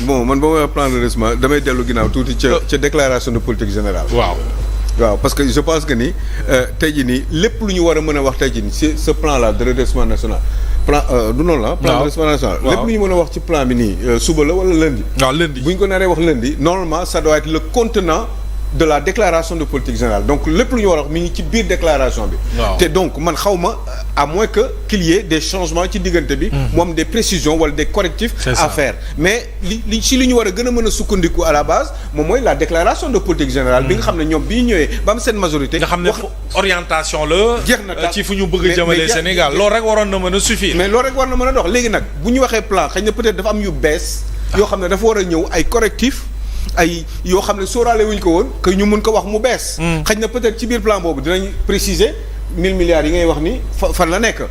bon man ba may wax plan de redressement damay dellu ginnaaw tuuti ca déclaration de politique générale. waaw parce que je pense que ni tey jii nii lépp lu ñu war a mën a wax tey jii nii c'est ce plan là de redressement national plan du noonu la. plan de redressement national. lépp lu ñu mën a wax ci plan bi nii suba la wala lundi. waaw lundi bu ñu ko naree wax lundi normalement ça doit être le contenant de la déclaration de politique générale donc lépp lu ñu war a wax mi ngi ci biir déclaration bi. te donc man xaw ma à moins que qu'il y ait des changements ci diggante bi. mu am des précisions wala des correctifs. à faire mais li ci li ñu war a gën a mën a sukkandiku à la base moom mooy la déclaration de politique générale. bi nga xam ne ñoom bi ñu ñëwee ba am seen majorité. nga xam ne orientation la. jeex na ci fu ñu bëgg a jëmale Sénégal loolu rek waroon na mën a suffire. mais loolu rek war na mën a dox léegi nag bu ñu waxee plan xëy na peut-être dafa am yu bees. yoo xam ne dafa war a ñëw ay correctifs. ay yoo xam ne sóoraale wuñ ko woon que ñu mën ko wax mu bees. xëy na peut-être ci biir plan boobu dinañ préciser 1000 milliards yi ngay wax ni fan la nekk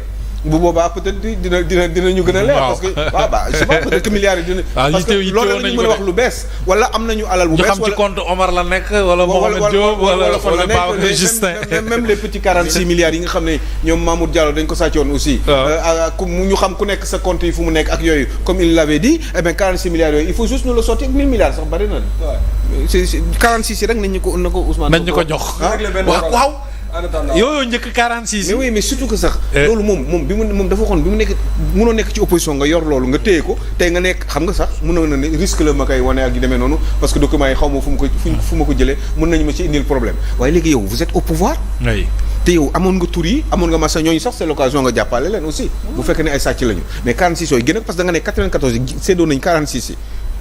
bu boobaa peut-être dinañu gën a leer. parce que je sais pas peut-être que milliards yi dina. parce que loolu la ñu mën a wax lu bees. wala am nañu alal bu bees wala ñu xam ci compte Omar la nekk wala Mohamed Diop wala Babacar Justin même les petits 46 milliards yi nga xam ne ñoom Mamour Diallo dañ ko sàccoon aussi. ñu xam ku nekk sa compte yi fu mu nekk ak yooyu comme il l'avait dit eh bien 46 milliards yooyu il faut juste nous le sortir 1000 milliards sax bari na. c'est 46 yi rek nañ ñu ko Ousmane. nañ ñu ko jox waaw. yooyu njëkk 46. mais oui mais surtout que sax. loolu moom dafa waxoon bi mu nekk mënoo nekk ci opposition nga yor loolu nga téye ko tey nga nekk xam nga sax mënoon na ne risque la ma koy wane ak yu demee noonu parce que documents yi xaw ma fu ma ko jëlee mën nañu ma ci indil problème waaye léegi yow vous êtes au pouvoir. oui te yow amoon nga tur yi amoon nga massa ñooñu sax c'est l'occasion nga jàppale leen aussi. bu fekkee ne ay sàcc lañu mais 46 yooyu gën a parce que da nga ne 94 yi séddoo nañ 46 yi.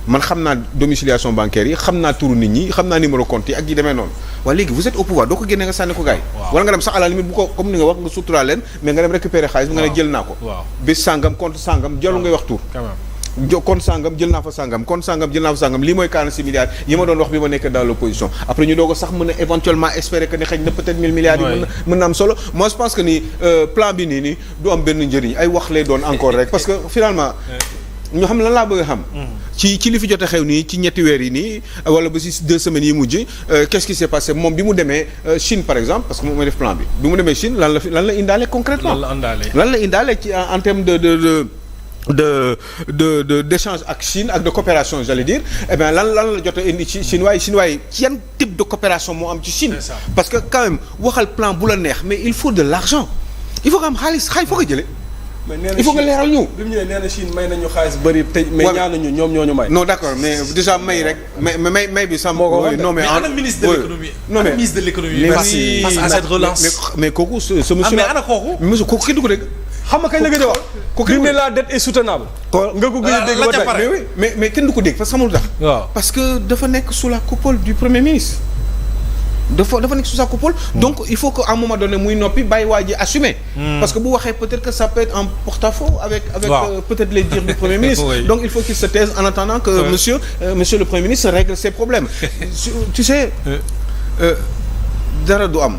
man xam naa domiciliation bancaire yi xam naa turu nit ñi xam naa numéro compte yi ak yi demee noonu waaye léegi vous êtes au pouvoir doo ko génnee nga sànni ko gars yi. wala nga dem sax à la limite bu ko comme ni nga wax nga suturaal leen mais nga dem récupérer xaalis bi nga ne jël naa ko. bés sàngam compte sàngam jarul ngay wax tur. compte sàngam jël naa fa sàngam compte sàngam jël naa fa sàngam lii mooy 46 milliards yi ma doon wax bi ma nekk dans l'opposition après ñu doog a sax mën a éventuellement espérer que ni xëy na peut-être 1000 milliards yi mën na am solo moi je pense que ni plan bi nii du am benn njëriñ ay wax lay doon encore rek parce que finalement ñu xam lan laa bëgg a xam. ci li fi jot a xew nii ci ñetti weer yi nii wala ba si 2 semaines yi mujj qu'est-ce qui s'est passé moom bi mu demee Chine par exemple parce que moom mooy def plan bi mu demee Chine lan la indaale concrètement lan la indaale ci en termes d'échange ak Chine ak de coopération j'allais dire eh bien lan la jot a indi ci chinois yi ci yan type de coopération moo am ci Chine. parce que quand même waxal plan bu la neex mais il faut de l'argent il faut nga am xaalis foo ko jëlee. il faut nga leeral ñu. bi mu ñëwee nee na Chine may nañu xaalis bëri te mais ñaanuñu ñoom ñoo ñu may. non d'accord mais déjà may rek may bi sàmm. non mais ana ministre de l'économie. non mais ministre de l'économie. face à cette relance. mais kooku ce monsieur. mais ana kooku. monsieur kooku kenn du ko dégg. xam nga kañ la gëj a wax. kooku ne la dette est soutenable. nga ko gëj a dégg ba tey mais kenn du ko dégg parce que xamul tax. parce que dafa nekk sous la coupole du premier ministre. dafa nekk sous sa coupole donc il faut que à un moment donné muy noppi bàyyi waa ji assumer parce que bu waxee peut-être que ça peut être en porte-à-faux avec peut-être les dires du Premier ministre donc il faut qu'il se taise en attendant que monsieur le Premier ministre règle ses problèmes tu sais dara du am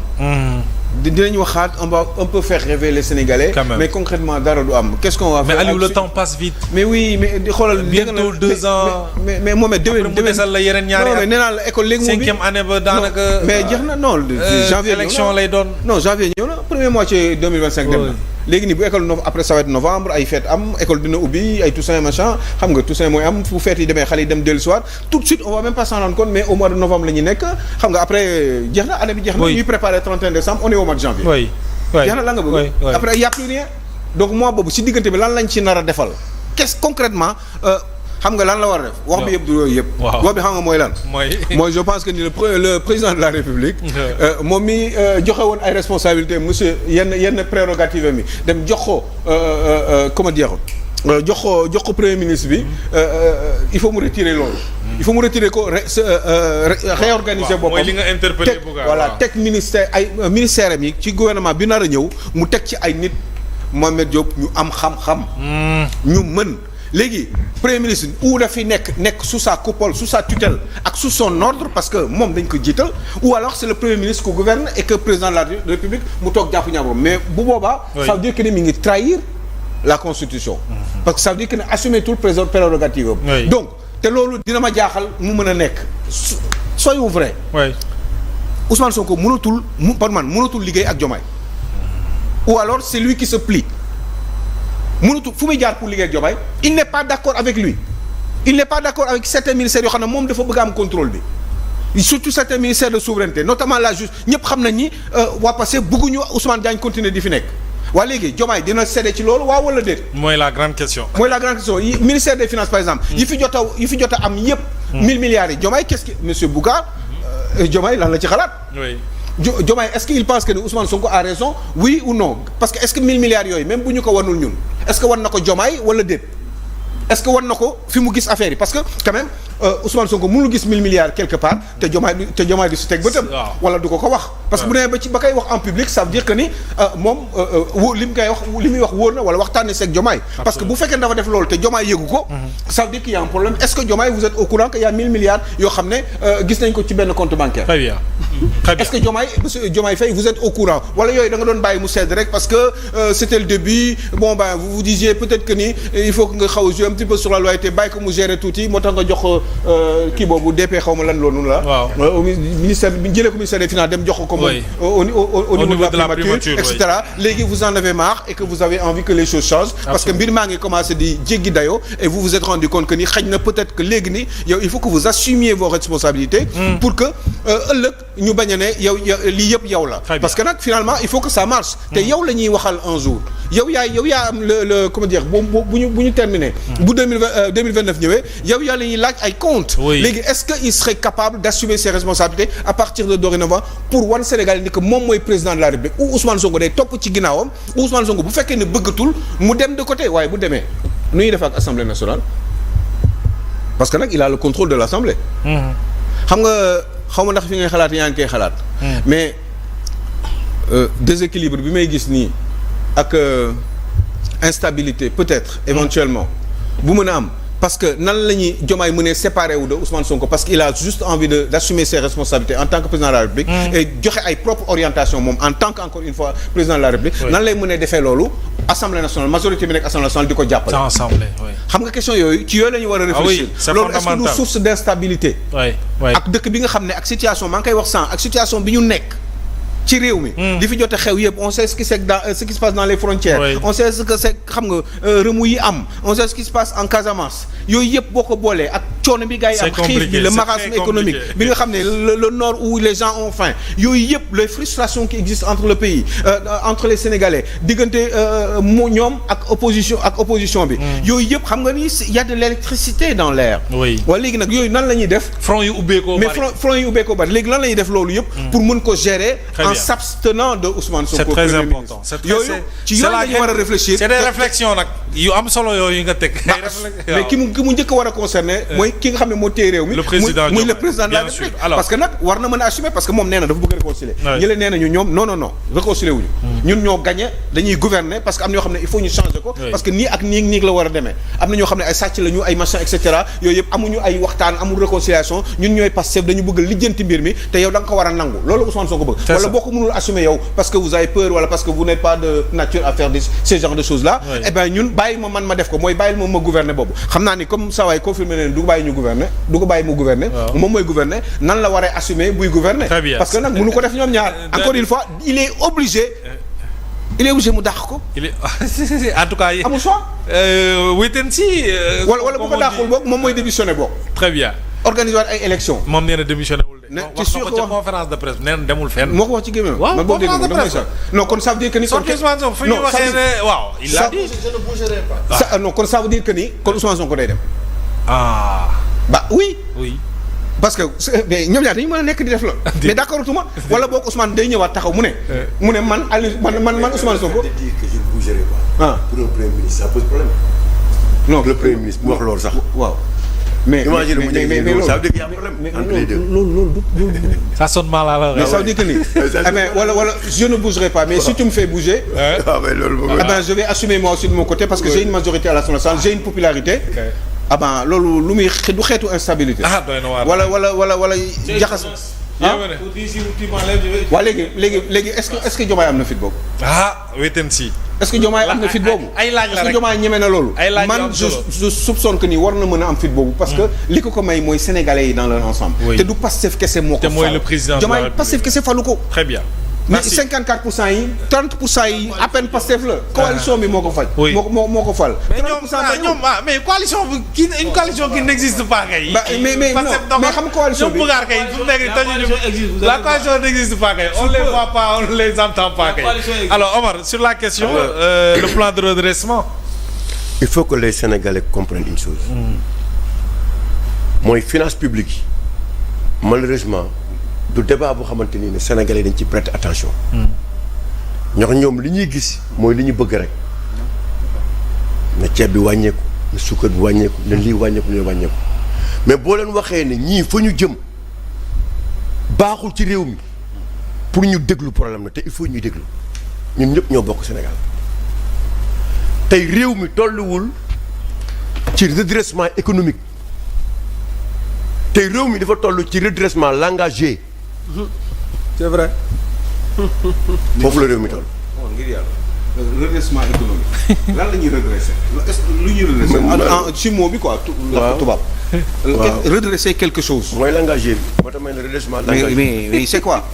dinañ waxaat on va un peu faire rêver les Sénégalais mais concrètement dara du am qu'est-ce qu'on va faire. mais Aliou le temps passe vite. mais oui mais di xoolal. bientôt 2 ans. mais Mohamed déwén après mu desal la yeneen ñaari at. non mais nee naa la école léegi moom bi 5e année ba daanaka. mais jeex na non. janvier élection lay doon. non janvier ñëw na premier moitié 2025 dem na. léegi nii bu école après ça va être novembre ay fête am école dina ubbi ay Toussaint machin xam nga Toussaint mooy am fu fête yi demee xale yi dem dellu soir tout de suite on va même pas s'en rendre compte mais au mois de novembre la ñuy nekk xam nga après jeex na année bi jeex na ñuy préparer 31 décembre on est au mois de janvier. jeex na la nga bëgg. après y a plus rien donc mois boobu si diggante bi lan lañ ci nar a defal qu'est-ce concrètement xam nga lan la war a def. wax bi yëpp du yooyu yëpp. wax bi xam nga mooy lan. mooy je pense que ni le président de la République. moom mi joxe woon ay responsabilités monsieur yenn prérogatives mi dem jox ko comment dire jox ko premier ministre bi il faut mu retirer loolu. il faut mu retirer ko réorganiser boppam. mooy li nga interpellé voilà teg ministère am yi ci gouvernement bi nar a ñëw mu teg ci ay nit Mohamed Diop ñu am xam-xam. ñu mën. léegi premier ministre ou dafi nekk sous sa coupole sous sa tutelle ak sous son ordre parce que moom dañ ko jiital ou alors c'est le premier ministre qui gouverne et que président de la République mu toog jàpp ñaar mais bu boobaa. ça veut dire que ni mi ngi trahir la constitution. parce que ça veut dire que ne assumer tout le président prérogative am. donc te loolu dina ma jaaxal mu mën a nekk soyons vrai. Ousmane Sonko mënatul liggéey ak Diomaye ou alors c'est lui qui se plie. mënatu fu muy jaar pour liggéey ak Diomaye il n'est pas d'accord avec lui il n'est pas d'accord avec certains ministères yoo xam ne moom dafa bëgg am contrôle bi surtout certains ministères de souveraineté notamment la justice ñëpp xam nañ ni waa Pastef bëgguñu Ousmane Diagne continuer di fi nekk waa léegi Diomaye dina cédé ci loolu waaw wala déet. mooy la grande question. Ministère des finances par exemple. yi fi jot a am yëpp. 1000 milliards yi Diomaye qu'est-ce que monsieur Bouga Diomaye lan la ci xalaat. oui Diomaye est-ce qu'il pense que ni Ousmane Sonko a raison oui ou non parce que est-ce que 1000 milliards yooyu même bu ñu ko wanul ñun est-ce que wan na ko Diomaye wala déet. est-ce que wan na ko fi mu gis affaire yi parce que quand même Ousmane Sonko mënul gis 1000 milliards quelque part te Diomaye du si teg bëtam wala du ko wax parce que bu demee ba koy wax en public ça veut dire que ni moom li muy wax wóor na wala waxtaanee seeg Diomaye parce que bu fekkee dafa def loolu te Diomaye yëgu ko ça veut dire qu'il y a un problème est-ce que Diomaye vous êtes au courant qu'il y a 1000 milliards yoo xam ne gis nañ ko ci benn compte bancaire. Très bien. Est-ce que monsieur Diomaye Faye vous êtes au courant wala yooyu da nga doon bàyyi mu sedd rek parce que c'était le début bon ben vous disiez peut-être que ni il faut que nga xaw a jouer un petit peu sur la loyauté bàyyi ko mu gérer tuuti moo tax nga jox kii boobu DP xaw ma lan loolu la. waaw ministère bi jëlee ko ministère des finances dem jox ko. oui au niveau de la primature et cetera léegi vous en avez marre et que vous avez envie que les choses changent. parce que mbir maa ngi commencé di jéggi dayoo et vous vous êtes rendu compte que ni xëy na peut-être que léegi ni yow il faut que vous assumiez vos responsabilités. pour que ëllëg ñu bañ a ne yow lii yëpp yow la. parce que nag finalement il faut que ça marche. te yow la ñuy waxal un jour. yow yaa am le comment dire bu ñu terminé. bu 2029 ñëwee yow yaa la ñuy laaj ay comptes. léegi est-ce que il serait capable d'assumer ses responsabilités à partir de dorénavant pour wan Sénégal ni que moom mooy président de la République ou Ousmane Sonko day topp ci ginnaawam ou Ousmane Sonko bu fekkee ne bëggatul mu dem de côté waaye bu demee nu ñuy def ak Assemblée nationale parce que nag il a le contrôle de l'Assemblée. xam nga xaw ma ndax fi ngay xalaat yaa ngi koy xalaat. mais déséquilibre bi may gis nii ak instabilité peut-être éventuellement bu mën a am. parce que nan la ñuy Diomaye mën a séparer wu de Ousmane Sonko parce qu'il a juste envie d'assumer ses responsabilités en tant que président de la République. et joxe ay propre orientation moom en tant que encore une fois président de la République. nan lay mën a defee loolu Assemblée nationale majorité bi nekk Assemblée nationale di ko jàppale. xam nga question yooyu ci yooyu la ñu war a réfléchir. loolu est-ce que du source d'instabilité. ak dëkk bi nga xam ne ak situation maa ngi koy wax sànq ak situation bi ñu nekk. ci réew mi. li fi jot a xew yëpp on sait ce qui se passe dans les frontières. on sait ce que c'est xam nga remous yi am on sait ce qui se passe en Casamance yooyu yëpp boo ko boolee ak coono bi gars yi am xiif bi le marasme économique bi nga xam ne le nord où les gens ont faim yooyu yëpp les frustrations qui existent entre le pays entre les Sénégalais diggante mu ñoom ak opposition bi. yooyu yëpp xam nga ni y a de l'électricité dans l'air. wala léegi nag yooyu nan la ñuy def. front yu ubbeekoo bari mais front yu ubbeekoo bari léegi lan la ñuy def loolu yëpp. pour mën ko gérer. s'abstenant de Ousmane Sonko. c'est très important yooyu ci yooyu la ñu war a réfléchir. c'est des réflexions nag yu am solo yooyu nga teg. mais ki mu njëkk a war a concerner. mooy ki nga xam ne moo téye réew mi. le président muy le président de la République. parce que nag war na mën a assumer parce que moom nee na dafa bëgg a réconcilier. ñële nee nañu ñoom non réconcilier wuñu. ñun ñoo gagné dañuy gouverner parce que am na ñoo xam ne il faut ñu changer ko. parce que nii ak nii la war a demee. am na ñoo xam ne ay sàcc lañu ay machin et cetera yooyu yëpp amuñu ay waxtaan amul réconciliation ñun ñooy Pastef dañu bëgg lijjanti mbir mi te yow da nga ko war a nangu loolu Ousmane Sonko bëgg. wala boo ko mënul assumer yow parce que vous avez peur wala parce que vous n'êtes pas de nature à faire ce genre de choses là. eh ben ñun bàyyi ma man ma def ko mooy bàyyil moom ma gouverner boobu xam naa ni comme ça waay confirmé ne du ko bàyyi ñu gouverner du ko bàyyi mu gouverner. moom mooy gouverner nan la waree assumer buy gouverner. parce que nag mënu ko def ñoom ñaar encore une fois il est obligé mu dàq ko. en tout cas amul choix. wait and see. wala bu ko dàqul boog moom mooy démissionner boog. très bien. organiser waat ay élections. moom nee na démissionné wul de. ci sûr que wax conférence de presse nee na demul fenn. moo ko wax ci gémmiñ. waaw conférence de presse non kon ça veut dire que ni. kon Ousmane Sonko fu ñu waxee ne waaw. il l'a dit je ne bougerai pas. non kon ça veut dire que ni kon Ousmane Sonko day dem. bah oui. parce que ñoom ñaar dañu mën a nekk di def la. mais d'accord tuma wala boog Ousmane day ñëwaat taxaw mu ne man Aliou man Ousmane Sonko. je dis que je ne bougerai pas. pour un premier ministre ça pose problème. non le premier ministre mu wax loolu sax. waaw. mais imagine mu njëkk ça veut dire qu'il y a problème entre les deux. loolu ça sonne mal à la. mais ça veut dire que ni. mais wala je ne bougerai pas mais si tu me fais bouger. Je vais assumer moi aussi de mon côté parce que j'ai une majorité à l'Assemblée nationale j'ai une popularité. loolu lu muy du xeetu instabilité. doy na waar wala jaxas. waa léegi est-ce que Diomaye am na fit boobu. wait and see. est-ce que Diomaye am na fit boobu. ay laaj la rek est-ce que Diomaye ñeme na loolu. man je soupçonne que ni war na mën a am fit boobu. parce que li ko may mooy sénégalais yi dans leur ensemble. te du Pastef kese moo ko. te mooy le président Diomaye Pastef kese falu ko. très bien. mais 54% yi 30% yi à peine Pastef la. coalition bi moo ko faj. oui moo ko fal. mais ñoom mais coalition bi une coalition qui n'existe pas kay. mais xam coalition bi ñoom Bougar kay fu nekk la coalition n'existe pas kay. on les voit pas on les entend pas kay. alors Omar sur la question le plan de redressement. il faut que les Sénégalais comprennent une chose. mooy finance publique yi malheureusement du débat boo xamante ni ne Sénégalais dañ ci prêter attention. ñoom li ñuy gis mooy li ñu bëgg rek na ceeb bi wàññeeku na suukar bi wàññeeku na lii wàññeeku na wàññeeku mais boo leen waxee ne ñii fa ñu jëm baaxul ci réew mi pour ñu déglu problème na te il faut ñuy déglu ñun ñëpp ñoo bokk Sénégal tey réew mi tolluwul ci redressement économique. tey réew mi dafa toll ci redressement langagier. c'est vrai. foofu la réew mi toll. ngir yàlla redressement économique lan la ñuy redresser est-ce que lu ñuy redresser. ci mot bi quoi. waaw tubaab. redresser quelque chose. mooy langagier bi moo tax may ne redressement langagier. mais c'est quoi.